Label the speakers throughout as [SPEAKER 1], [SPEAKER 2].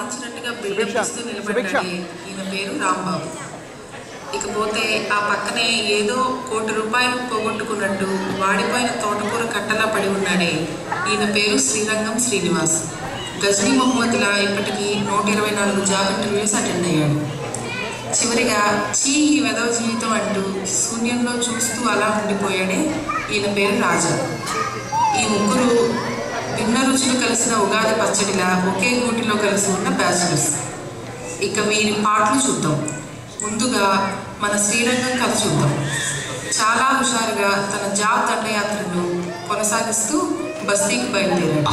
[SPEAKER 1] సాధించినట్టుగా buildup ఇస్తూ నిలబడ్డాడే ఈయన పేరు రాంబాబు. ఇకపోతే ఆ పక్కనే ఏదో ₹1,00,00,000 పోగొట్టుకున్నట్టు వాడిపోయిన తోటకూర కట్టలా పడి ఉన్నాడే ఈయన పేరు శ్రీరంగం శ్రీనివాస్. గజనీ మొహమ్మద్లా ఇప్పటికీ 124 జాబ్ ఇంటర్వ్యూస్ అటెండ్ అయ్యాడు. చివరిగా ఈ వెధవ జీవితం అంటూ శూన్యంలో చూస్తూ అలా ఉండిపోయాడే ఈయన పేరు రాజా. ఈ ముగ్గురు భిన్న రుచులు కలిసిన ఉగాది పచ్చడిలా ఒకే గూటిలో కలిసి ఉన్న బ్యాచులర్స్. ఇక వీరి పాటలు చూద్దాం. ముందుగా మన శ్రీరంగం కథ చూద్దాం. చాలా హుషారుగా తన జాబ్ దండయాత్రను కొనసాగిస్తూ బస్తీకి బయలుదేరాడు.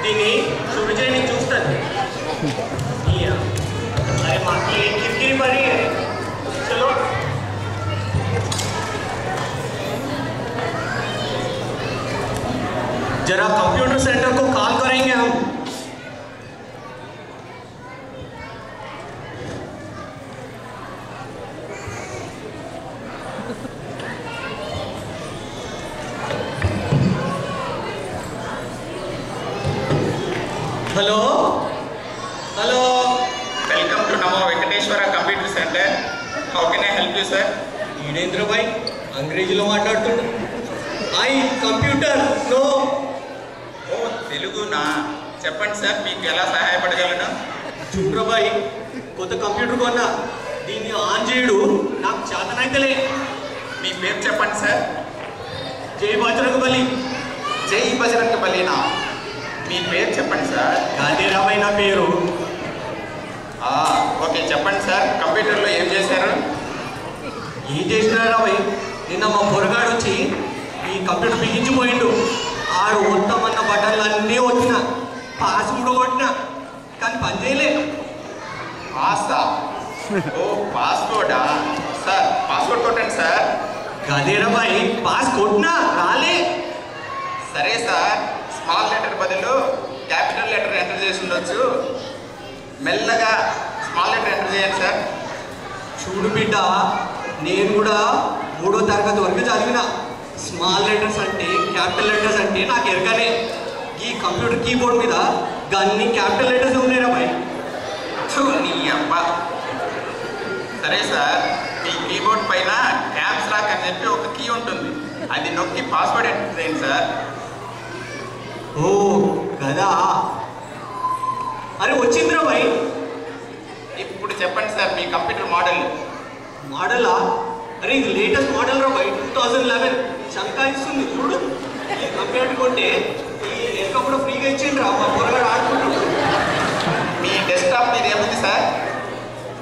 [SPEAKER 2] దీన్ని सुविजय చూస్తాను अरे माकी एक किरकिरी पड़ी है चलो जरा कंप्यूटर सेंटर को कॉल करेंगे हम hello hello
[SPEAKER 3] welcome to Namo Venkateshwara computer center how can I help you sir
[SPEAKER 2] ఈడేంద్ర భాయ్ అంగ్రేజీలో మాట్లాడుతుండు ఐ కంప్యూటర్ నో
[SPEAKER 3] ఓ తెలుగునా చెప్పండి సార్ మీకు ఎలా సహాయపడగలను
[SPEAKER 2] చూడ్ర భాయ్ కొత్త కంప్యూటర్ కొన్నా దీన్ని ఆన్ చేయడు నాకు చేతనైతలే
[SPEAKER 3] మీ పేరు చెప్పండి సార్
[SPEAKER 2] జై బజరంగబలి
[SPEAKER 3] జై బజరంగబలినా మీ పేరు చెప్పండి సార్
[SPEAKER 2] గాంధీరాబాయ్ నా పేరు
[SPEAKER 3] ఓకే చెప్పండి సార్ కంప్యూటర్లో ఏం చేశారు
[SPEAKER 2] ఏం చేసినారా భాయ్ నిన్న మా పొరగాడు వచ్చి ఈ కంప్యూటర్ బిగించిపోయిండు ఆడు మొత్తం అన్న బటన్లు అన్నీ వచ్చిన పాస్ కూడా కొట్టిన కానీ పని చేయలే
[SPEAKER 3] పాసా ఓ పాస్వర్డా సార్ పాస్వర్డ్ కొట్టండి సార్
[SPEAKER 2] గదేరా భాయ్ పాస్ కొట్టినా రాలే
[SPEAKER 3] సరే సార్ స్మాల్ లెటర్ బదులు క్యాపిటల్ లెటర్ ఎంటర్ చేసి ఉండొచ్చు మెల్లగా స్మాల్ లెటర్ ఎంటర్ చేయండి సార్
[SPEAKER 2] చూడు బిడ్డ నేను కూడా 3వ తరగతి వరకు చదివిన స్మాల్ లెటర్స్ అంటే క్యాపిటల్ లెటర్స్ అంటే నాకు ఎరగలే ఈ కంప్యూటర్ కీబోర్డ్ మీద అన్ని క్యాపిటల్ లెటర్స్ ఉన్నాయిరా భాయ్
[SPEAKER 3] నీ అబ్బా సరే సార్ మీ కీబోర్డ్ పైన క్యాప్స్ లాక్ అని చెప్పి ఒక కీ ఉంటుంది అది నొక్కి పాస్వర్డ్ ఎంటర్ చేయండి సార్
[SPEAKER 2] ఓ కదా అరే వచ్చిందిరా భాయ్
[SPEAKER 3] ఇప్పుడు చెప్పండి సార్ మీ కంప్యూటర్ మోడల్
[SPEAKER 2] మోడలా అరే ఇది లేటెస్ట్ మోడల్ రా భాయ్ 2011 శంకా ఇస్తుంది చూడు ఈ కంప్యూటర్ కొంటే ఈ ఎక్క కూడా ఫ్రీగా ఇచ్చిండ్రా మా పొరగాడు ఆడుకుంటాడు
[SPEAKER 3] మీ డెస్క్టాప్ మీద ఏముంది సార్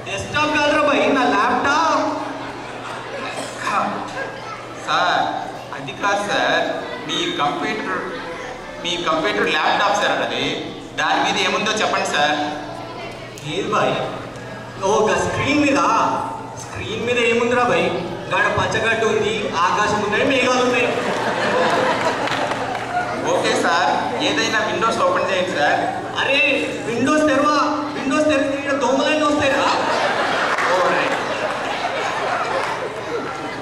[SPEAKER 2] డెస్క్టాప్ కాదురా భాయ్ నా ల్యాప్టాప్
[SPEAKER 3] సార్ అది కాదు సార్ మీ కంప్యూటర్ ల్యాప్టాప్ సార్ అది దాని మీద ఏముందో చెప్పండి సార్
[SPEAKER 2] ఏది భాయ్ ఓ స్క్రీన్ మీద ఏముందిరా భాయ్ గాడ పచ్చగడ్డ ఉంది ఆకాశం ఉన్నాయి మేఘాలు ఉన్నాయి
[SPEAKER 3] ఓకే సార్ ఏదైనా విండోస్ ఓపెన్ చేయండి సార్
[SPEAKER 2] అరే విండోస్ తెరిస్తే ఇక్కడ దోమలన్నీ వస్తాయిరా
[SPEAKER 3] ఓ రైట్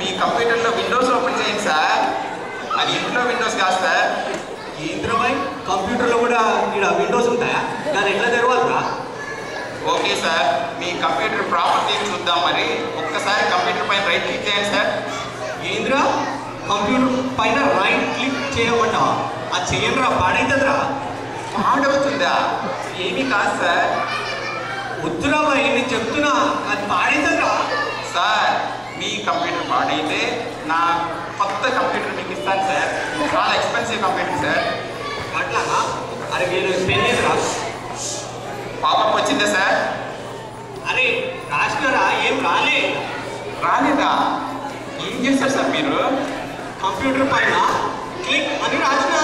[SPEAKER 3] మీ కంప్యూటర్లో విండోస్ ఓపెన్ చేయండి సార్ అది ఇంట్లో విండోస్ కాదు సార్
[SPEAKER 2] ఏంద్రా భాయ్ కంప్యూటర్లో కూడా ఇక్కడ విండోస్ ఉంటాయా దాన్ని ఎట్లా తెరవాలరా
[SPEAKER 3] ఓకే సార్ మీ కంప్యూటర్ ప్రాపర్టీస్ చూద్దాం మరి ఒక్కసారి కంప్యూటర్ పైన రైట్ క్లిక్ చేయండి సార్
[SPEAKER 2] ఏంద్రా కంప్యూటర్ పైన రైట్ క్లిక్ చేయమంటావా అది చేయండిరా పాడైతుందిరా
[SPEAKER 3] పాడవుతుందా ఏమీ కాదు సార్
[SPEAKER 2] వద్దురా భాయ్ నేను చెప్తున్నా అది పాడైతుందిరా
[SPEAKER 3] సార్ మీ కంప్యూటర్ పాడైతే నా కొత్త కంప్యూటర్ మీకు ఇస్తాను సార్ చాలా ఎక్స్పెన్సివ్ కంప్యూటర్ సార్
[SPEAKER 2] అట్లానా అరే నేను పెళ్ళేదిరా
[SPEAKER 3] పాపప్ వచ్చిందా సార్
[SPEAKER 2] అరే రాసినారా ఏం
[SPEAKER 3] రాలేదా ఏం చేస్తారు సార్ మీరు
[SPEAKER 2] కంప్యూటర్ పైన క్లిక్ అని రాసిన